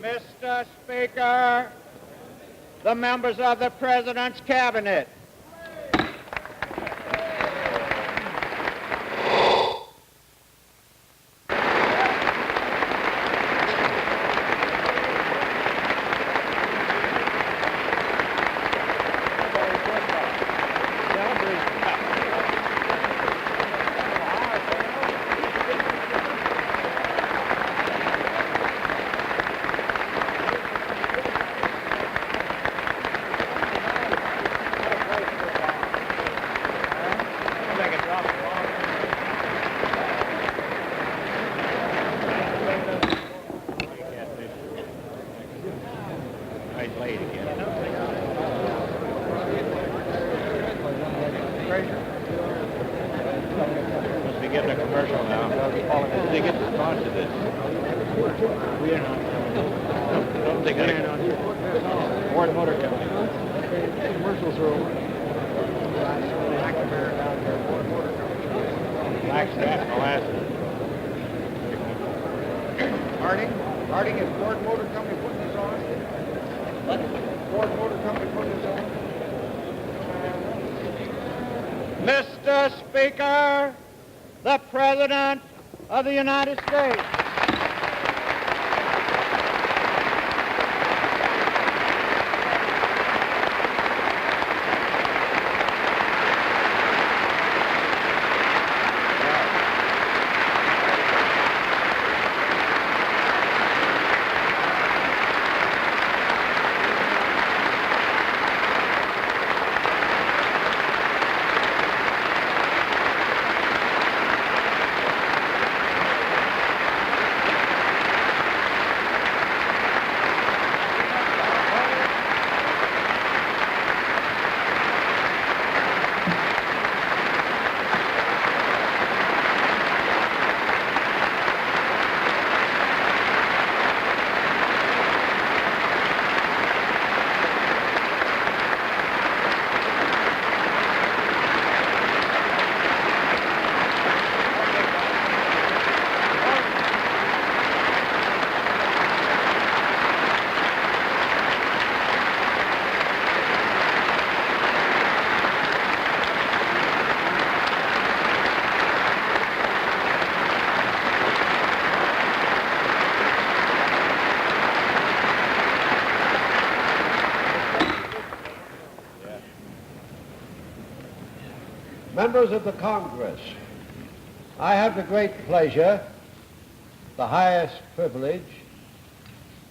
Mr. Speaker, the members of the President's Cabinet. Harding, is Ford Motor Company putting this on? What? Ford Motor Company putting this on? Mr. Speaker, the President of the United States. Members of the Congress, I have the great pleasure, the highest privilege,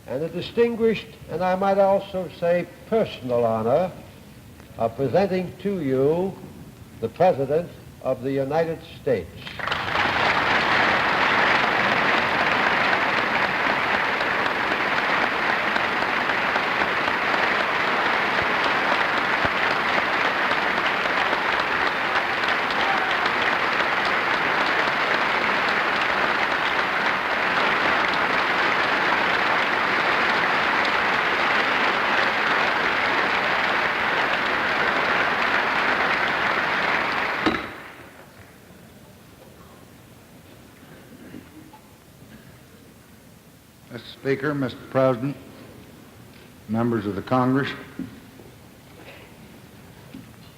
and the distinguished, and I might also say personal honor, of presenting to you the President of the United States. Mr. Speaker, Mr. President, members of the Congress,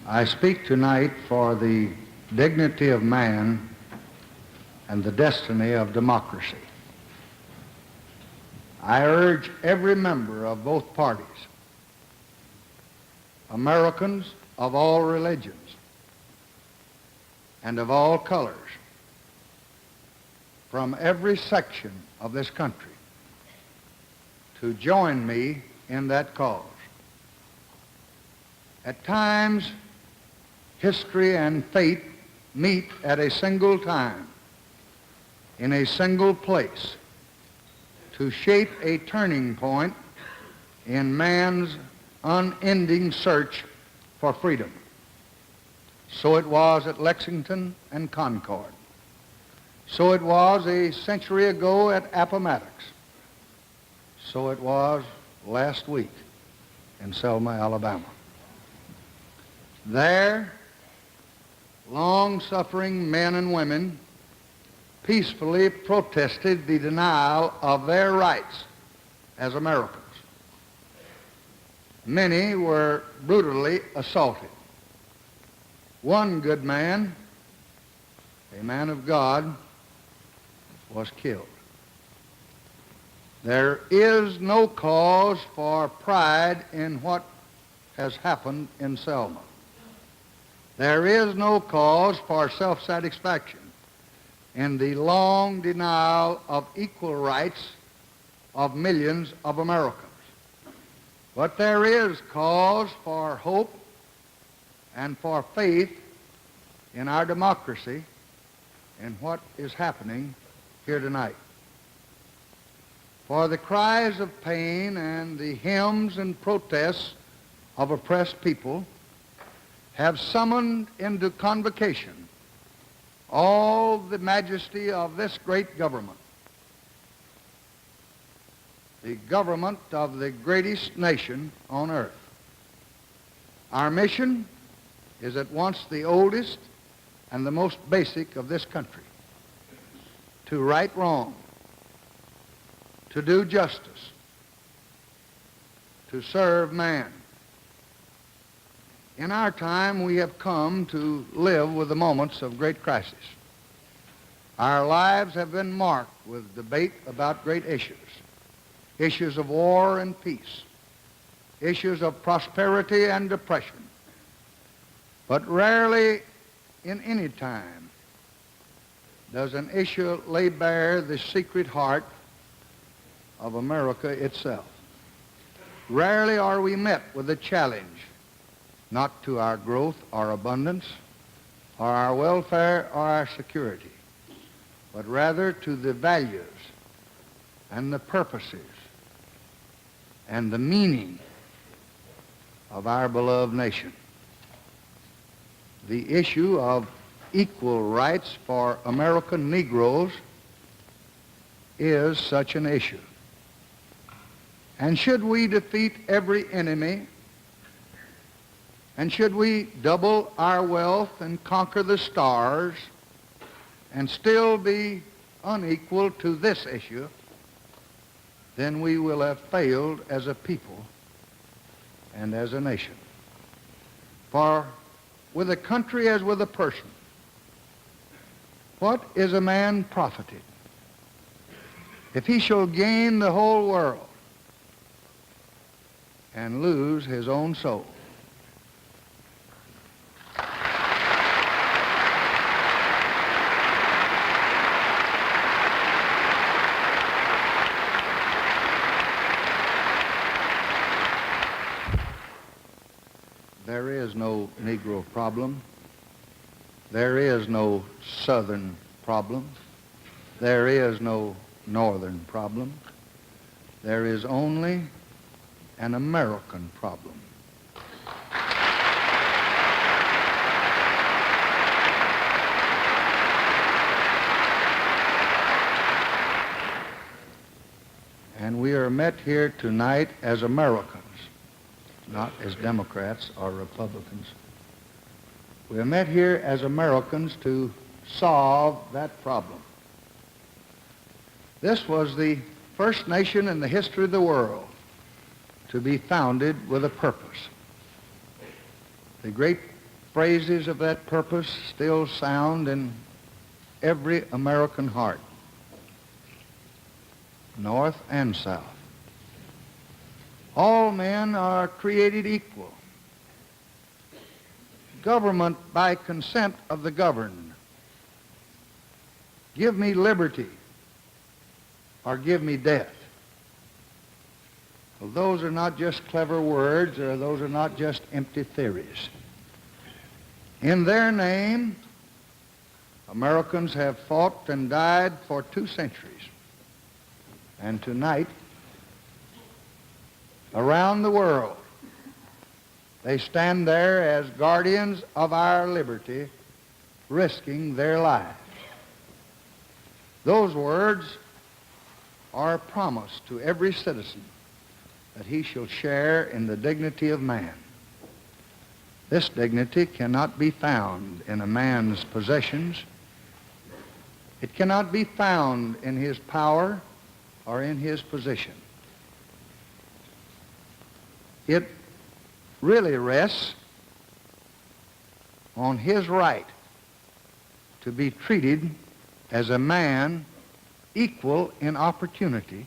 I speak tonight for the dignity of man and the destiny of democracy. I urge every member of both parties, Americans of all religions and of all colors, from every section of this country, to join me in that cause. At times, history and fate meet at a single time, in a single place, to shape a turning point in man's unending search for freedom. So it was at Lexington and Concord. So it was a century ago at Appomattox. So it was last week in Selma, Alabama. There, long-suffering men and women peacefully protested the denial of their rights as Americans. Many were brutally assaulted. One good man, a man of God, was killed. There is no cause for pride in what has happened in Selma. There is no cause for self-satisfaction in the long denial of equal rights of millions of Americans. But there is cause for hope and for faith in our democracy in what is happening here tonight. For the cries of pain and the hymns and protests of oppressed people have summoned into convocation all the majesty of this great government, the government of the greatest nation on earth. Our mission is at once the oldest and the most basic of this country: to right wrong, to do justice, to serve man. In our time, we have come to live with the moments of great crisis. Our lives have been marked with debate about great issues, issues of war and peace, issues of prosperity and depression. But rarely in any time does an issue lay bare the secret heart of America itself. Rarely are we met with a challenge not to our growth or abundance or our welfare or our security, but rather to the values and the purposes and the meaning of our beloved nation. The issue of equal rights for American Negroes is such an issue. And should we defeat every enemy, and should we double our wealth and conquer the stars and still be unequal to this issue, then we will have failed as a people and as a nation. For with a country as with a person, what is a man profited if he shall gain the whole world and lose his own soul? There is no Negro problem. There is no Southern problem. There is no Northern problem. There is only an American problem. And we are met here tonight as Americans, not as Democrats or Republicans. We are met here as Americans to solve that problem. This was the first nation in the history of the world to be founded with a purpose. The great phrases of that purpose still sound in every American heart, North and South. All men are created equal. Government by consent of the governed. Give me liberty or give me death. Well, those are not just clever words, or those are not just empty theories. In their name, Americans have fought and died for 2 centuries. And tonight, around the world, they stand there as guardians of our liberty, risking their lives. Those words are a promise to every citizen that he shall share in the dignity of man. This dignity cannot be found in a man's possessions. It cannot be found in his power or in his position. It really rests on his right to be treated as a man equal in opportunity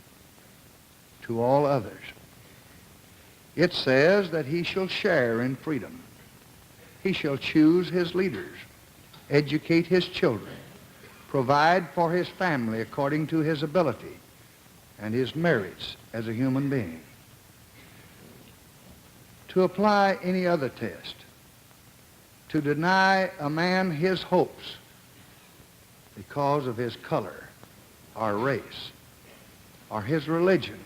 to all others. It says that he shall share in freedom. He shall choose his leaders, educate his children, provide for his family according to his ability and his merits as a human being. To apply any other test, to deny a man his hopes because of his color or race or his religion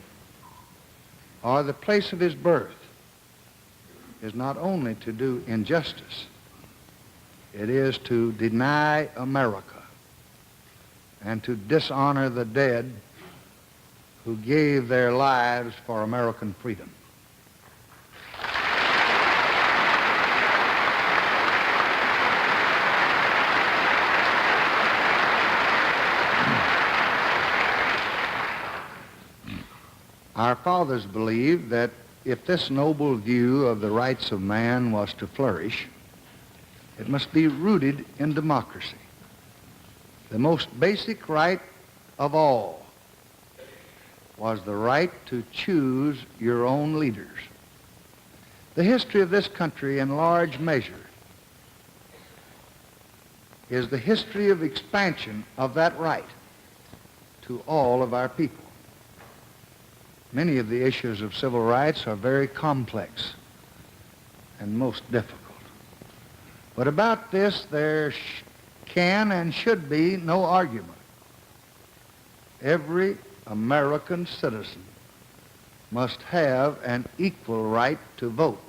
or the place of his birth is not only to do injustice, it is to deny America and to dishonor the dead who gave their lives for American freedom. Our fathers believed that if this noble view of the rights of man was to flourish, it must be rooted in democracy. The most basic right of all was the right to choose your own leaders. The history of this country, in large measure, is the history of expansion of that right to all of our people. Many of the issues of civil rights are very complex and most difficult. But about this, there can and should be no argument. Every American citizen must have an equal right to vote.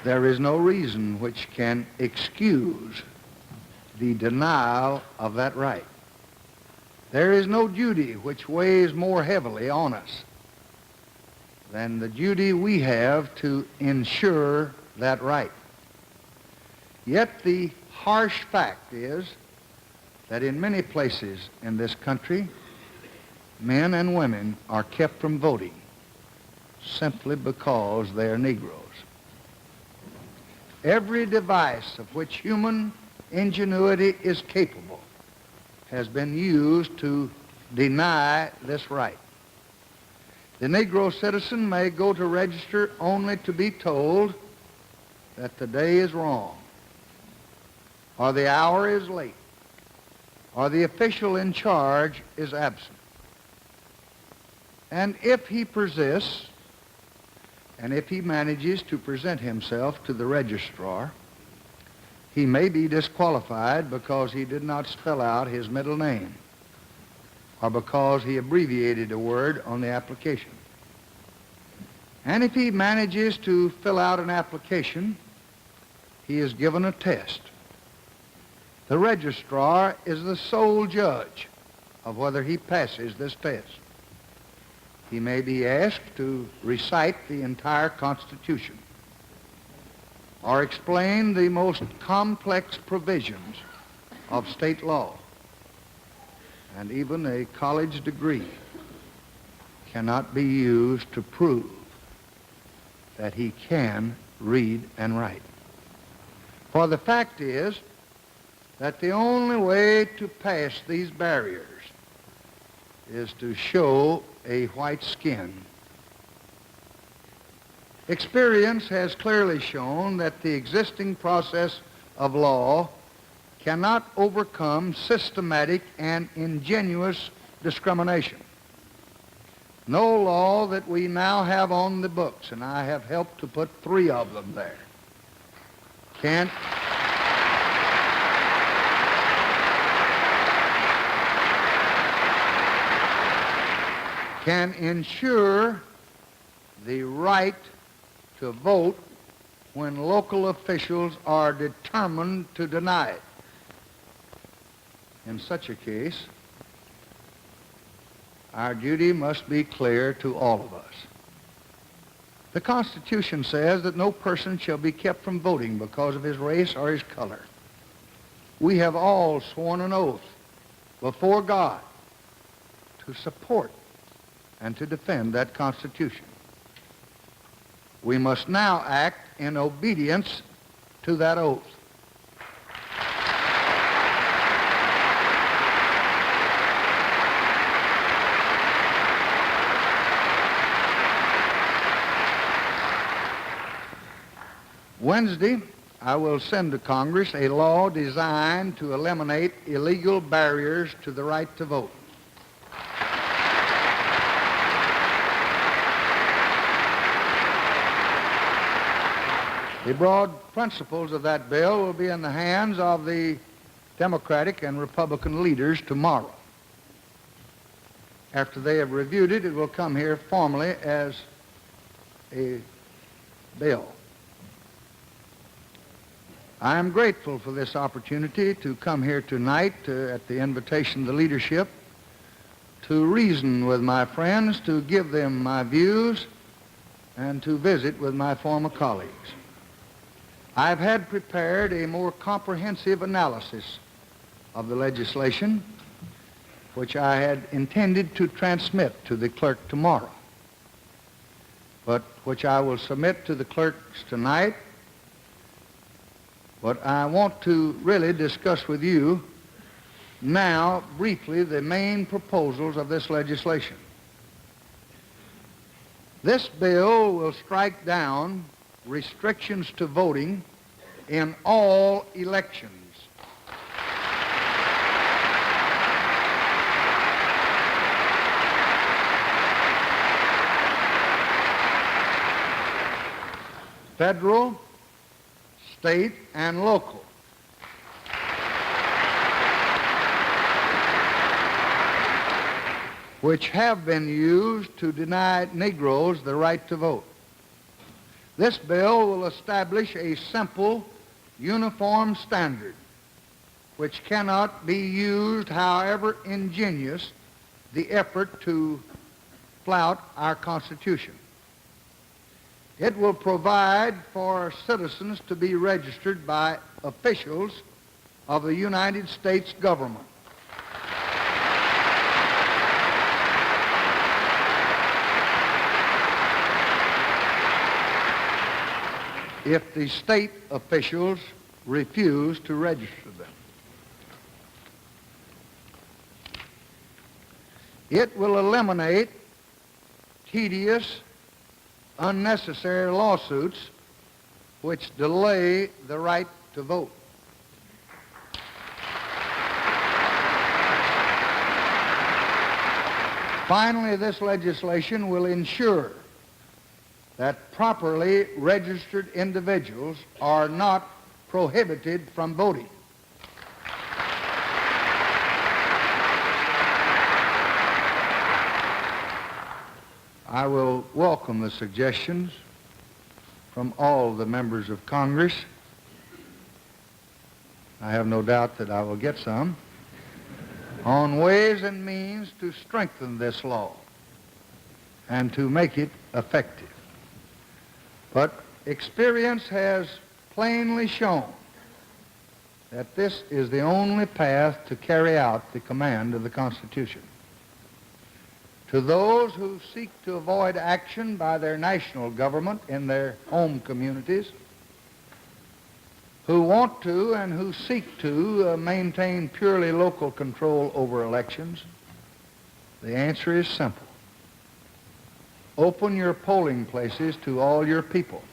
There is no reason which can excuse the denial of that right. There is no duty which weighs more heavily on us than the duty we have to ensure that right. Yet the harsh fact is that in many places in this country, men and women are kept from voting simply because they are Negroes. Every device of which human ingenuity is capable has been used to deny this right. The Negro citizen may go to register only to be told that the day is wrong, or the hour is late, or the official in charge is absent. And if he persists, and if he manages to present himself to the registrar, he may be disqualified because he did not spell out his middle name or because he abbreviated a word on the application. And if he manages to fill out an application, he is given a test. The registrar is the sole judge of whether he passes this test. He may be asked to recite the entire Constitution or explain the most complex provisions of state law. And even a college degree cannot be used to prove that he can read and write. For the fact is that the only way to pass these barriers is to show a white skin. Experience has clearly shown that the existing process of law cannot overcome systematic and ingenuous discrimination. No law that we now have on the books, and I have helped to put 3 of them there, can ensure the right to vote when local officials are determined to deny it. In such a case, our duty must be clear to all of us. The Constitution says that no person shall be kept from voting because of his race or his color. We have all sworn an oath before God to support and to defend that Constitution. We must now act in obedience to that oath. Wednesday, I will send to Congress a law designed to eliminate illegal barriers to the right to vote. The broad principles of that bill will be in the hands of the Democratic and Republican leaders tomorrow. After they have reviewed it, it will come here formally as a bill. I am grateful for this opportunity to come here tonight at the invitation of the leadership to reason with my friends, to give them my views, and to visit with my former colleagues. I've had prepared a more comprehensive analysis of the legislation, which I had intended to transmit to the clerk tomorrow, but which I will submit to the clerks tonight. But I want to really discuss with you now briefly the main proposals of this legislation. This bill will strike down restrictions to voting in all elections. Federal, state, and local. Which have been used to deny Negroes the right to vote. This bill will establish a simple, uniform standard which cannot be used, however ingenious the effort to flout our Constitution. It will provide for citizens to be registered by officials of the United States government. If the state officials refuse to register them. It will eliminate tedious, unnecessary lawsuits which delay the right to vote. Finally, this legislation will ensure that properly registered individuals are not prohibited from voting. I will welcome the suggestions from all the members of Congress. I have no doubt that I will get some on ways and means to strengthen this law and to make it effective. But experience has plainly shown that this is the only path to carry out the command of the Constitution. To those who seek to avoid action by their national government in their home communities, who want to and who seek to maintain purely local control over elections, the answer is simple. Open your polling places to all your people.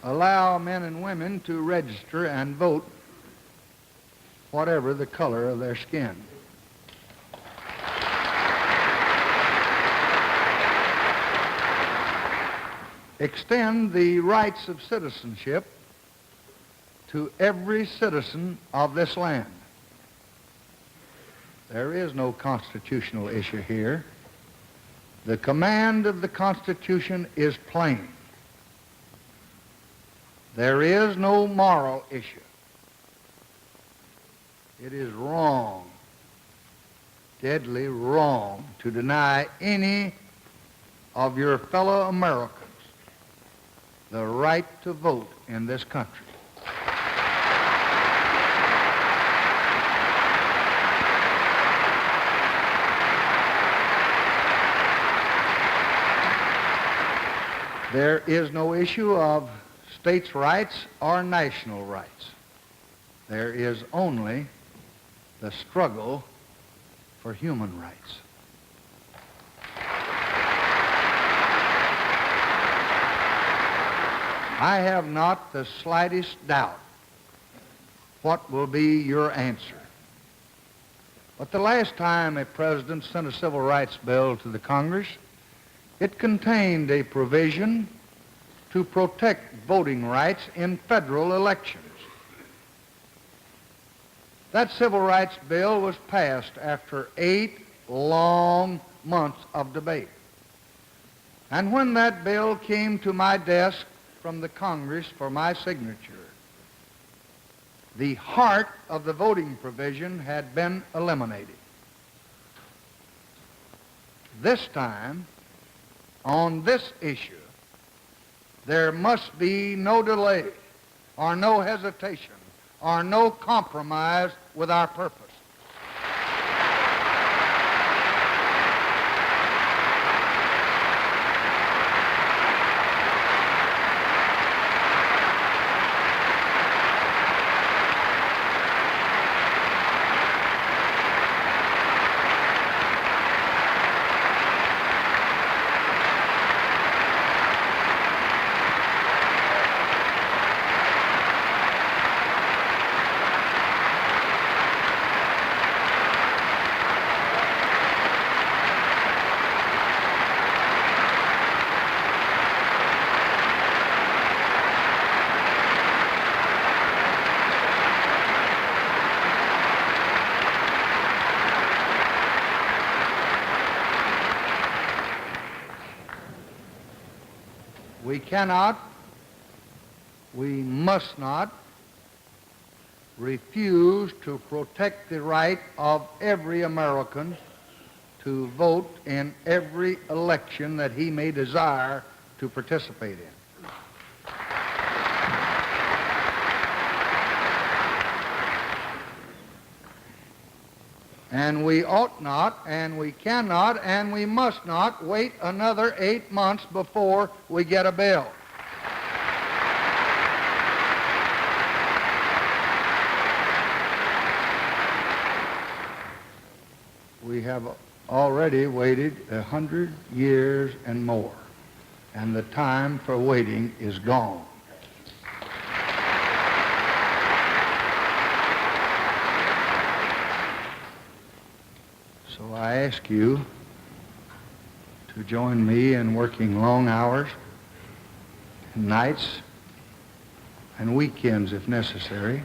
Allow men and women to register and vote whatever the color of their skin. Extend the rights of citizenship to every citizen of this land. There is no constitutional issue here. The command of the Constitution is plain. There is no moral issue. It is wrong, deadly wrong, to deny any of your fellow Americans the right to vote in this country. There is no issue of states' rights or national rights. There is only the struggle for human rights. I have not the slightest doubt what will be your answer. But the last time a president sent a civil rights bill to the Congress, it contained a provision to protect voting rights in federal elections. That civil rights bill was passed after 8 long months of debate. And when that bill came to my desk from the Congress for my signature, the heart of the voting provision had been eliminated. This time, on this issue, there must be no delay or no hesitation or no compromise with our purpose. We cannot, we must not refuse to protect the right of every American to vote in every election that he may desire to participate in. And we ought not, and we cannot, and we must not wait another 8 months before we get a bill. We have already waited 100 years and more, and the time for waiting is gone. So I ask you to join me in working long hours, nights, and weekends if necessary,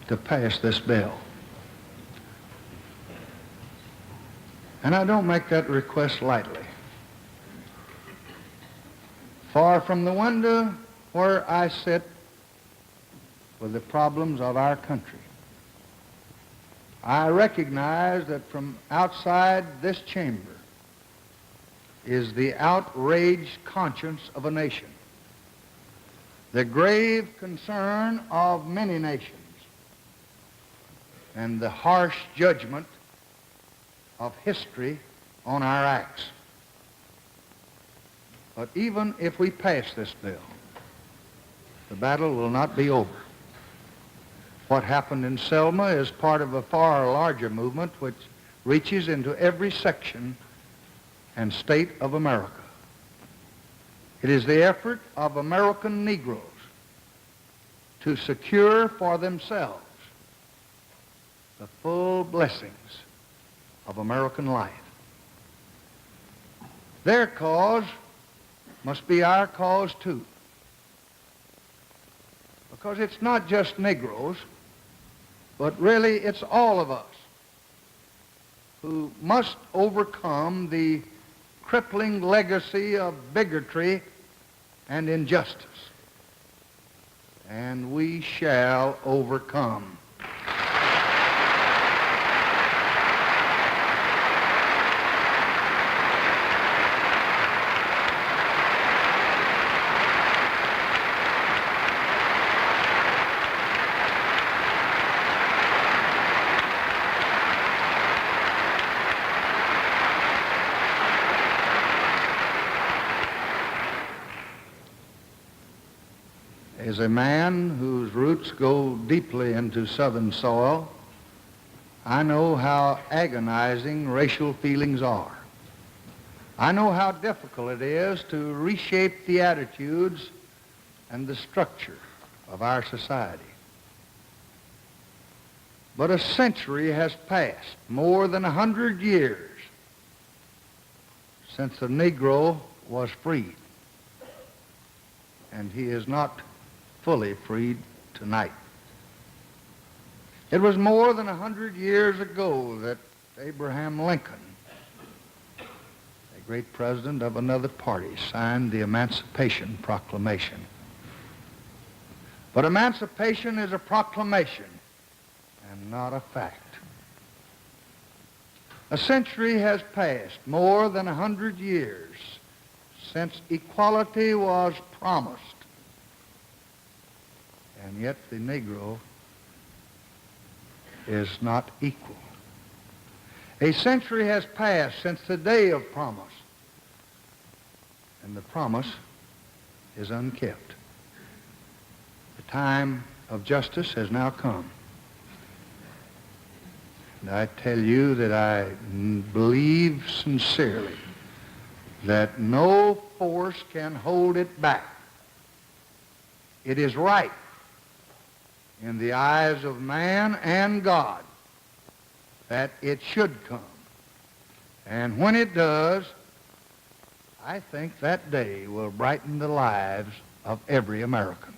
to pass this bill. And I don't make that request lightly. Far from the window where I sit with the problems of our country, I recognize that from outside this chamber is the outraged conscience of a nation, the grave concern of many nations, and the harsh judgment of history on our acts. But even if we pass this bill, the battle will not be over. What happened in Selma is part of a far larger movement which reaches into every section and state of America. It is the effort of American Negroes to secure for themselves the full blessings of American life. Their cause must be our cause too. Because it's not just Negroes, but really it's all of us who must overcome the crippling legacy of bigotry and injustice. and we shall overcome. As a man whose roots go deeply into Southern soil, I know how agonizing racial feelings are. I know how difficult it is to reshape the attitudes and the structure of our society. But a century has passed, more than 100 years, since the Negro was freed, and he is not fully freed tonight. It was more than 100 years ago that Abraham Lincoln, a great president of another party, signed the Emancipation Proclamation. But emancipation is a proclamation and not a fact. A century has passed, more than 100 years, since equality was promised. And yet the Negro is not equal. A century has passed since the day of promise, and the promise is unkept. The time of justice has now come. And I tell you that I believe sincerely that no force can hold it back. It is right in the eyes of man and God that it should come. And when it does, I think that day will brighten the lives of every American.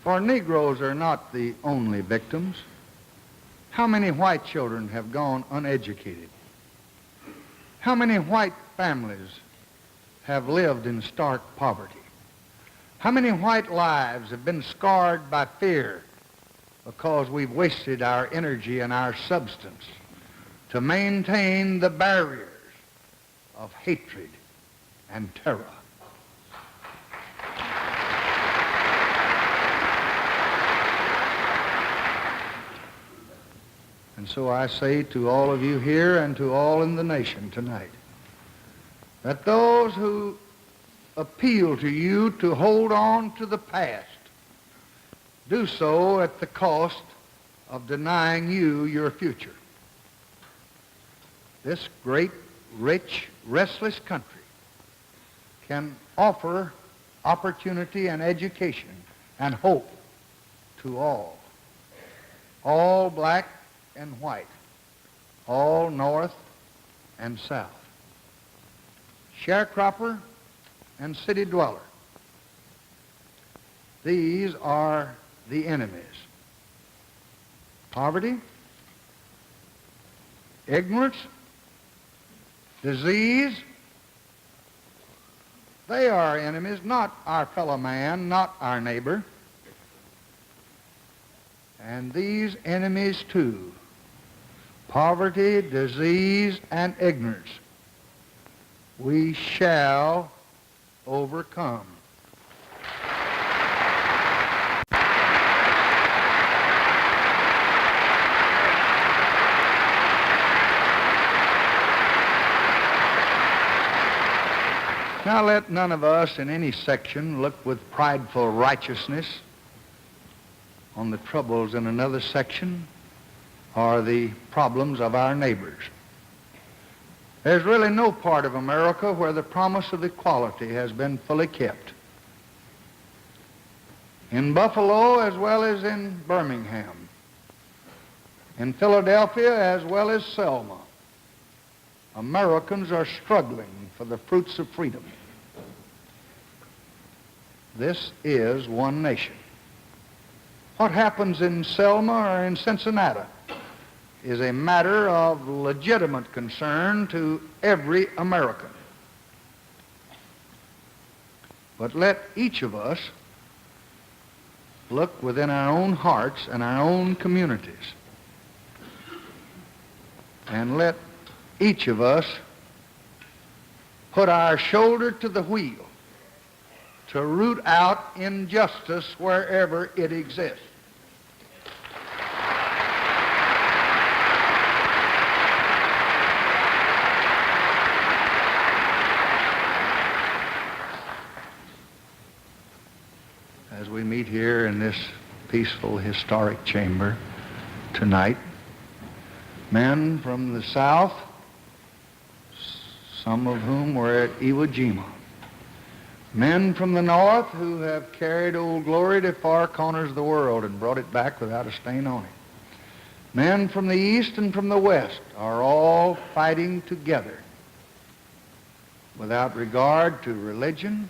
For Negroes are not the only victims. How many white children have gone uneducated? How many white families have lived in stark poverty? How many white lives have been scarred by fear because we've wasted our energy and our substance to maintain the barriers of hatred and terror? And so I say to all of you here and to all in the nation tonight, that those who appeal to you to hold on to the past do so at the cost of denying you your future. This great, rich, restless country can offer opportunity and education and hope to all black and white, all north and south, sharecropper and city dweller. These are the enemies. Poverty, ignorance, disease, they are enemies, not our fellow man, not our neighbor. And these enemies too, poverty, disease, and ignorance, we shall overcome. Now let none of us in any section look with prideful righteousness on the troubles in another section or the problems of our neighbors. There's really no part of America where the promise of equality has been fully kept. In Buffalo as well as in Birmingham, in Philadelphia as well as Selma, Americans are struggling for the fruits of freedom. This is one nation. What happens in Selma or in Cincinnati is a matter of legitimate concern to every American. But let each of us look within our own hearts and our own communities, and let each of us put our shoulder to the wheel to root out injustice wherever it exists. As we meet here in this peaceful, historic chamber tonight, men from the South, some of whom were at Iwo Jima, men from the North who have carried Old Glory to far corners of the world and brought it back without a stain on it, men from the East and from the West are all fighting together without regard to religion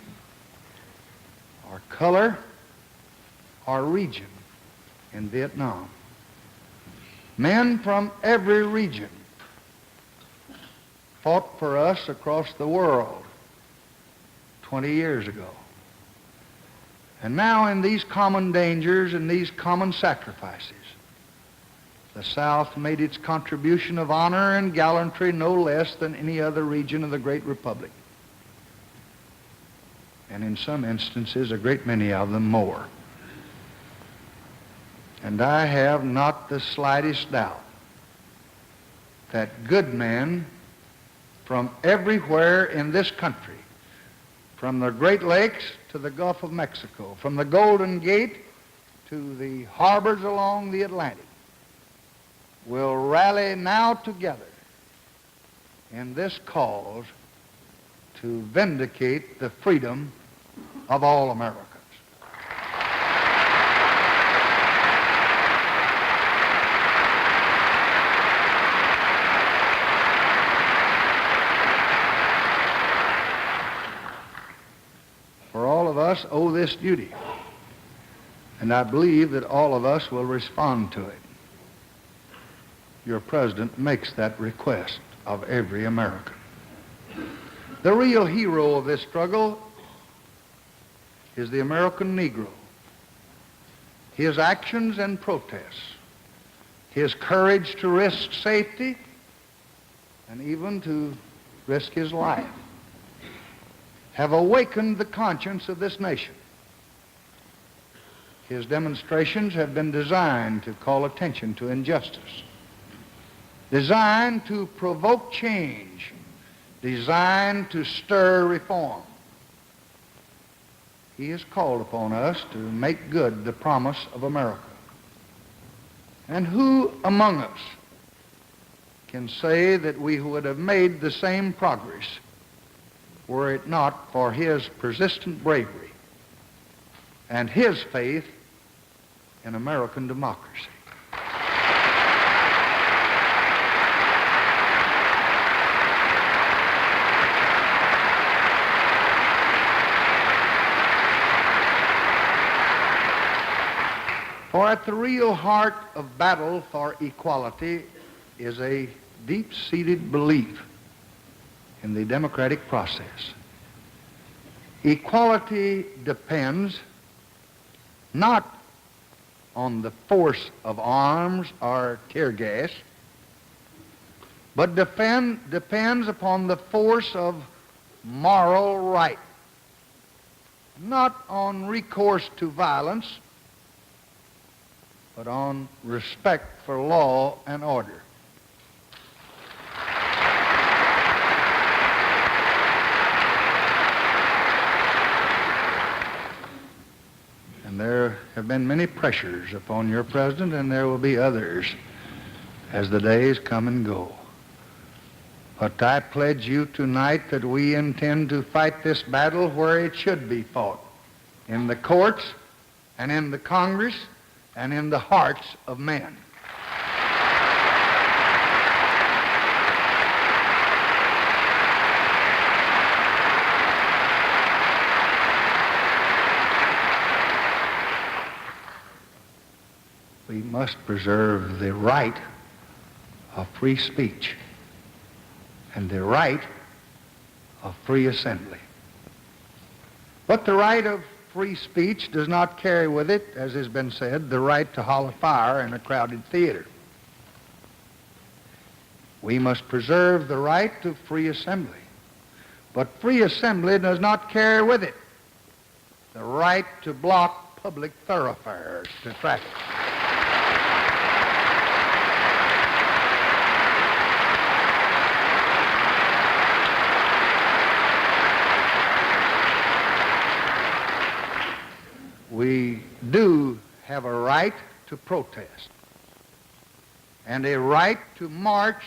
or color or region in Vietnam. Men from every region fought for us across the world 20 years ago. And now in these common dangers and these common sacrifices, the South made its contribution of honor and gallantry no less than any other region of the great republic. And in some instances, a great many of them more. And I have not the slightest doubt that good men from everywhere in this country, from the Great Lakes to the Gulf of Mexico, from the Golden Gate to the harbors along the Atlantic, will rally now together in this cause to vindicate the freedom of all Americans. For all of us owe this duty, and I believe that all of us will respond to it. Your president makes that request of every American. The real hero of this struggle is the American Negro. His actions and protests, his courage to risk safety and even to risk his life, have awakened the conscience of this nation. His demonstrations have been designed to call attention to injustice, designed to provoke change, designed to stir reform. He has called upon us to make good the promise of America. And who among us can say that we would have made the same progress were it not for his persistent bravery and his faith in American democracy? For at the real heart of battle for equality is a deep-seated belief in the democratic process. Equality depends not on the force of arms or tear gas, but depends upon the force of moral right, not on recourse to violence, but on respect for law and order. And there have been many pressures upon your president, and there will be others as the days come and go. But I pledge you tonight that we intend to fight this battle where it should be fought, in the courts and in the Congress and in the hearts of men. must preserve the right of free speech and the right of free assembly. But the right of free speech does not carry with it, as has been said, the right to holler fire in a crowded theater. We must preserve the right to free assembly. But free assembly does not carry with it the right to block public thoroughfares to traffic. We do have a right to protest and a right to march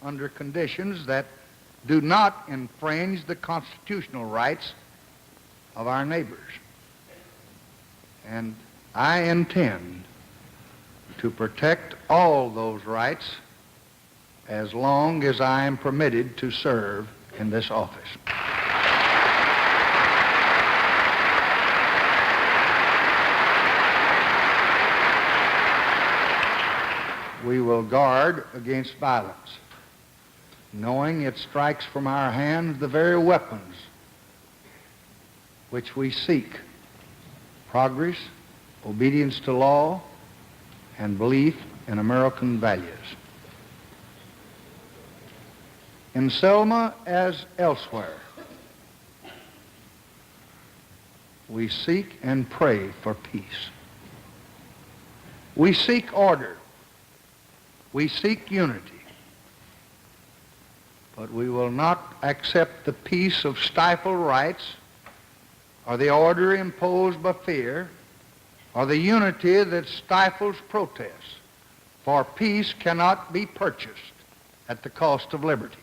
under conditions that do not infringe the constitutional rights of our neighbors. And I intend to protect all those rights as long as I am permitted to serve in this office. We will guard against violence, knowing it strikes from our hands the very weapons which we seek: progress, obedience to law, and belief in American values. In Selma, as elsewhere, we seek and pray for peace. We seek order. We seek unity. But we will not accept the peace of stifled rights or the order imposed by fear or the unity that stifles protests, for peace cannot be purchased at the cost of liberty.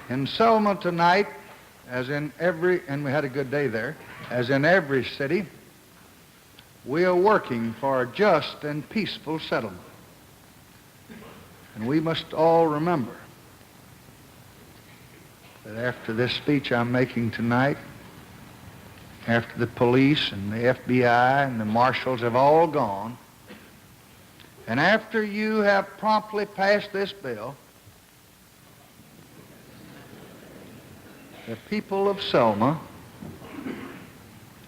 In Selma tonight, as in every, and we had a good day there, as in every city, we are working for a just and peaceful settlement. And we must all remember that after this speech I'm making tonight, after the police and the FBI and the marshals have all gone, and after you have promptly passed this bill, the people of Selma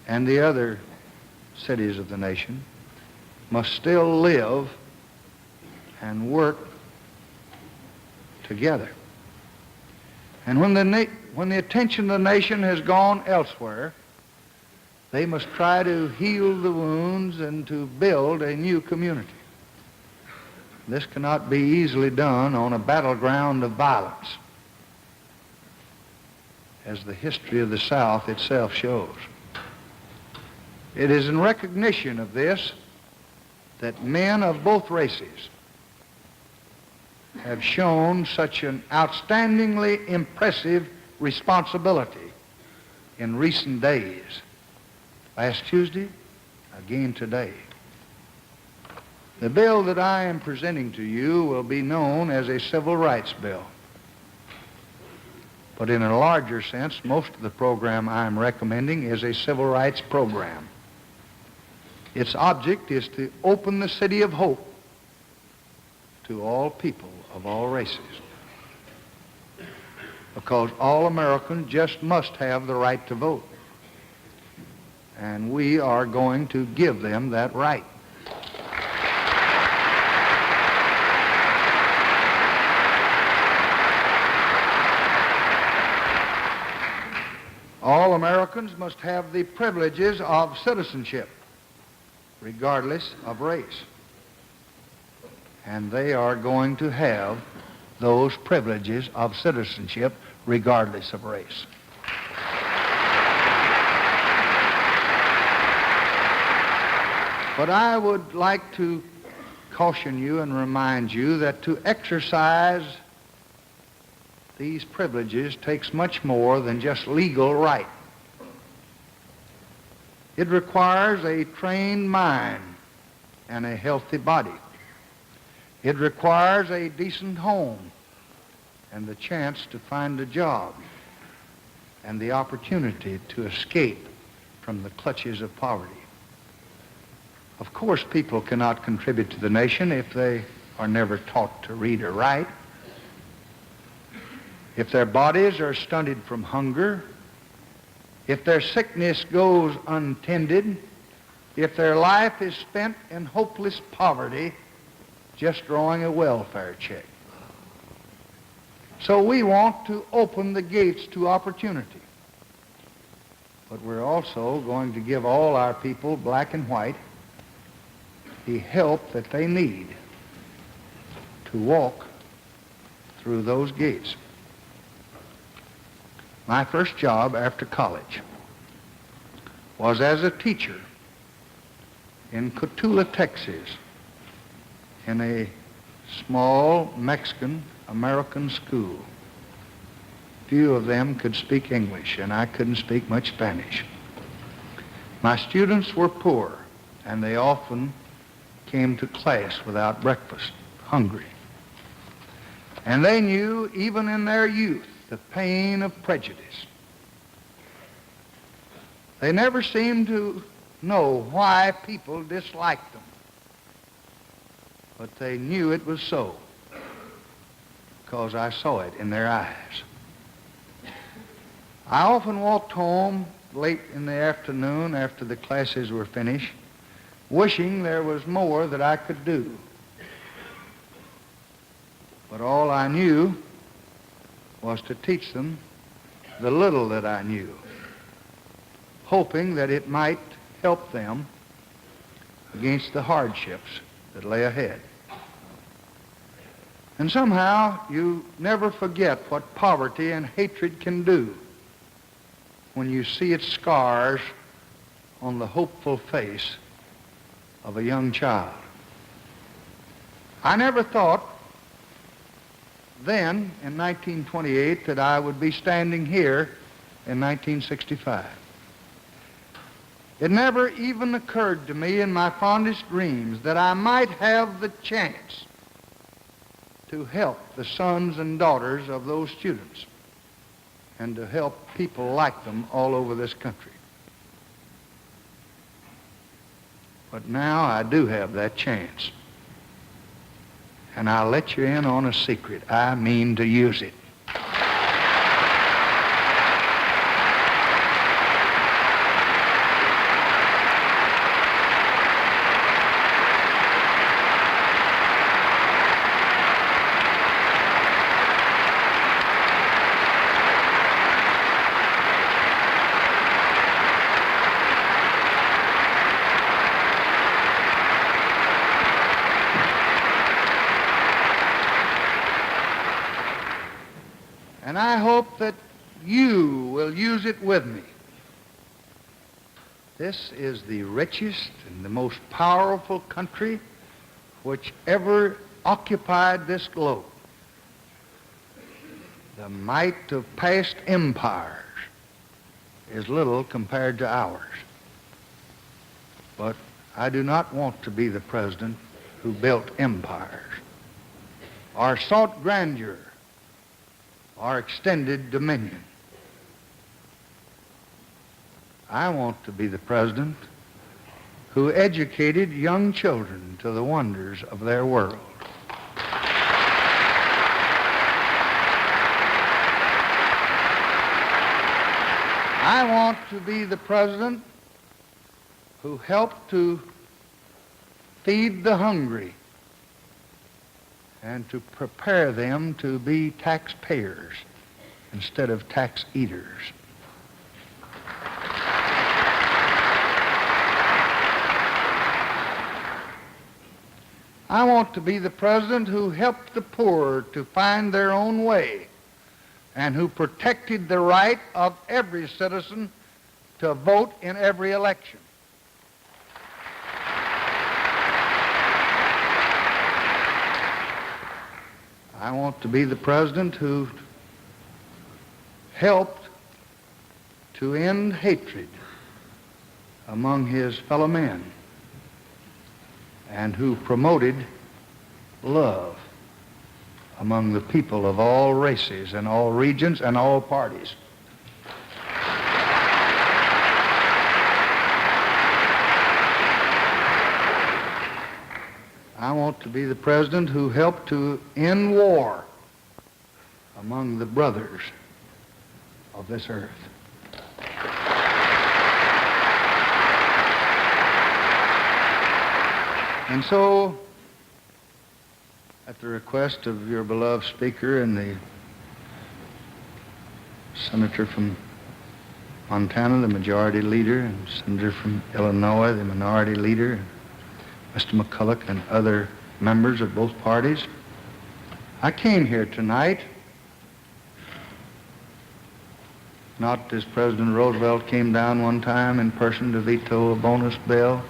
and the other cities of the nation must still live and work together. And when the attention of the nation has gone elsewhere, they must try to heal the wounds and to build a new community. This cannot be easily done on a battleground of violence, as the history of the South itself shows. It is in recognition of this that men of both races have shown such an outstandingly impressive responsibility in recent days. Last Tuesday, again today. The bill that I am presenting to you will be known as a civil rights bill. But in a larger sense, most of the program I'm recommending is a civil rights program. Its object is to open the city of hope to all people of all races, because all Americans just must have the right to vote, and we are going to give them that right. All Americans must have the privileges of citizenship, regardless of race. And they are going to have those privileges of citizenship, regardless of race. But I would like to caution you and remind you that to exercise these privileges takes much more than just legal right. It requires a trained mind and a healthy body. It requires a decent home and the chance to find a job and the opportunity to escape from the clutches of poverty. Of course, people cannot contribute to the nation if they are never taught to read or write, if their bodies are stunted from hunger, if their sickness goes untended, if their life is spent in hopeless poverty, just drawing a welfare check. So we want to open the gates to opportunity. But we're also going to give all our people, black and white, the help that they need to walk through those gates. My first job after college was as a teacher in Cotulla, Texas, in a small Mexican-American school. Few of them could speak English, and I couldn't speak much Spanish. My students were poor, and they often came to class without breakfast, hungry. And they knew, even in their youth, the pain of prejudice. They never seemed to know why people disliked them, but they knew it was so, because I saw it in their eyes. I often walked home late in the afternoon after the classes were finished, wishing there was more that I could do. But all I knew was to teach them the little that I knew, hoping that it might help them against the hardships that lay ahead. And somehow you never forget what poverty and hatred can do when you see its scars on the hopeful face of a young child. I never thought then, in 1928, that I would be standing here in 1965. It never even occurred to me in my fondest dreams that I might have the chance to help the sons and daughters of those students and to help people like them all over this country. But now I do have that chance. And I'll let you in on a secret. I mean to use it. And I hope that you will use it with me. This is the richest and the most powerful country which ever occupied this globe. The might of past empires is little compared to ours. But I do not want to be the president who built empires or sought grandeur or extended dominion. I want to be the president who educated young children to the wonders of their world. I want to be the president who helped to feed the hungry and to prepare them to be taxpayers instead of tax eaters. I want to be the president who helped the poor to find their own way and who protected the right of every citizen to vote in every election. I want to be the president who helped to end hatred among his fellow men and who promoted love among the people of all races and all regions and all parties. I want to be the president who helped to end war among the brothers of this earth. And so, at the request of your beloved speaker and the senator from Montana, the majority leader, and senator from Illinois, the minority leader, Mr. McCulloch and other members of both parties, I came here tonight not as President Roosevelt came down one time in person to veto a bonus bill,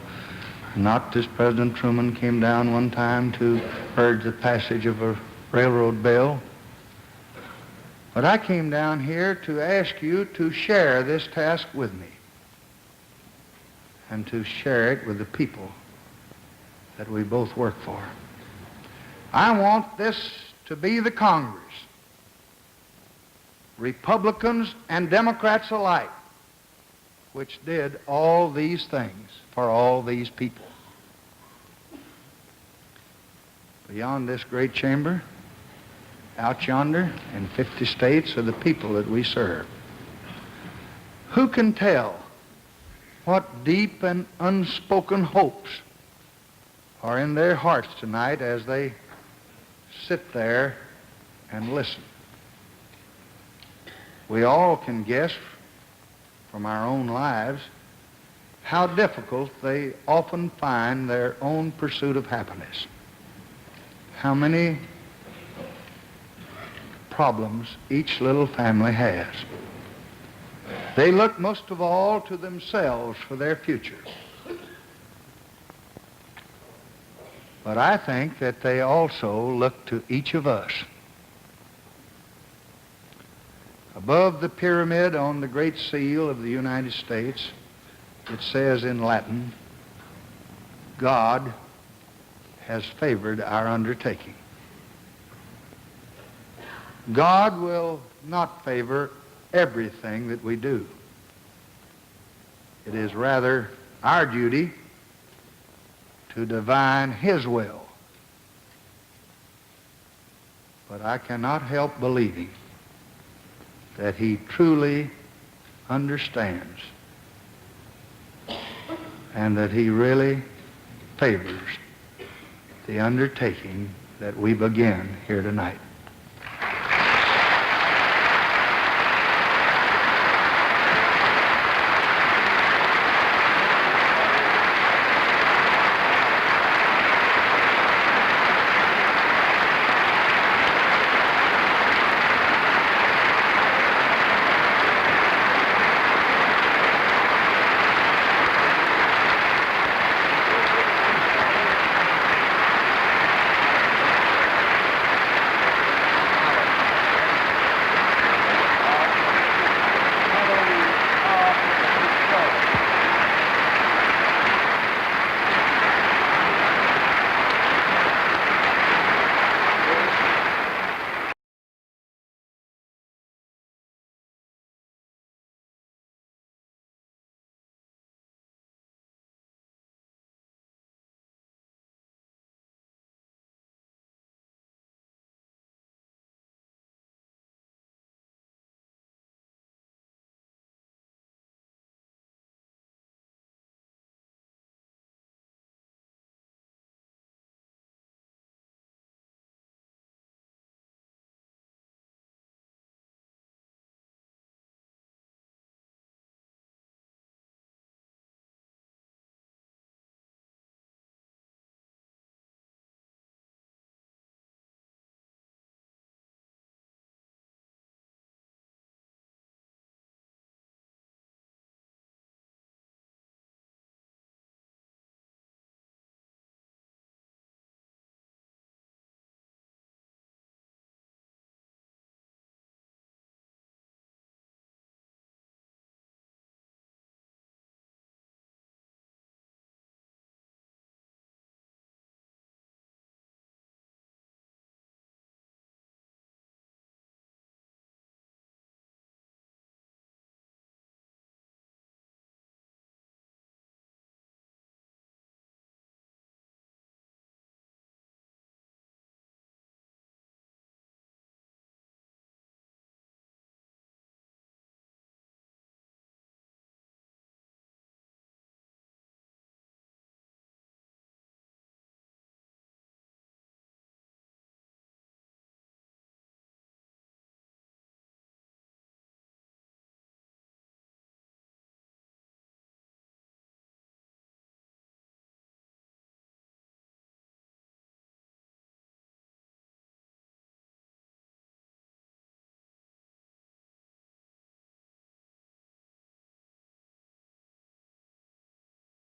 not as President Truman came down one time to urge the passage of a railroad bill, but I came down here to ask you to share this task with me and to share it with the people that we both work for. I want this to be the Congress, Republicans and Democrats alike, which did all these things for all these people. Beyond this great chamber, out yonder in 50 states, are the people that we serve. Who can tell what deep and unspoken hopes are in their hearts tonight as they sit there and listen? We all can guess from our own lives how difficult they often find their own pursuit of happiness. How many problems each little family has. They look most of all to themselves for their future. But I think that they also look to each of us. Above the pyramid on the Great Seal of the United States, it says in Latin, God has favored our undertaking. God will not favor everything that we do. It is rather our duty to divine His will. But I cannot help believing that He truly understands and that He really favors the undertaking that we begin here tonight.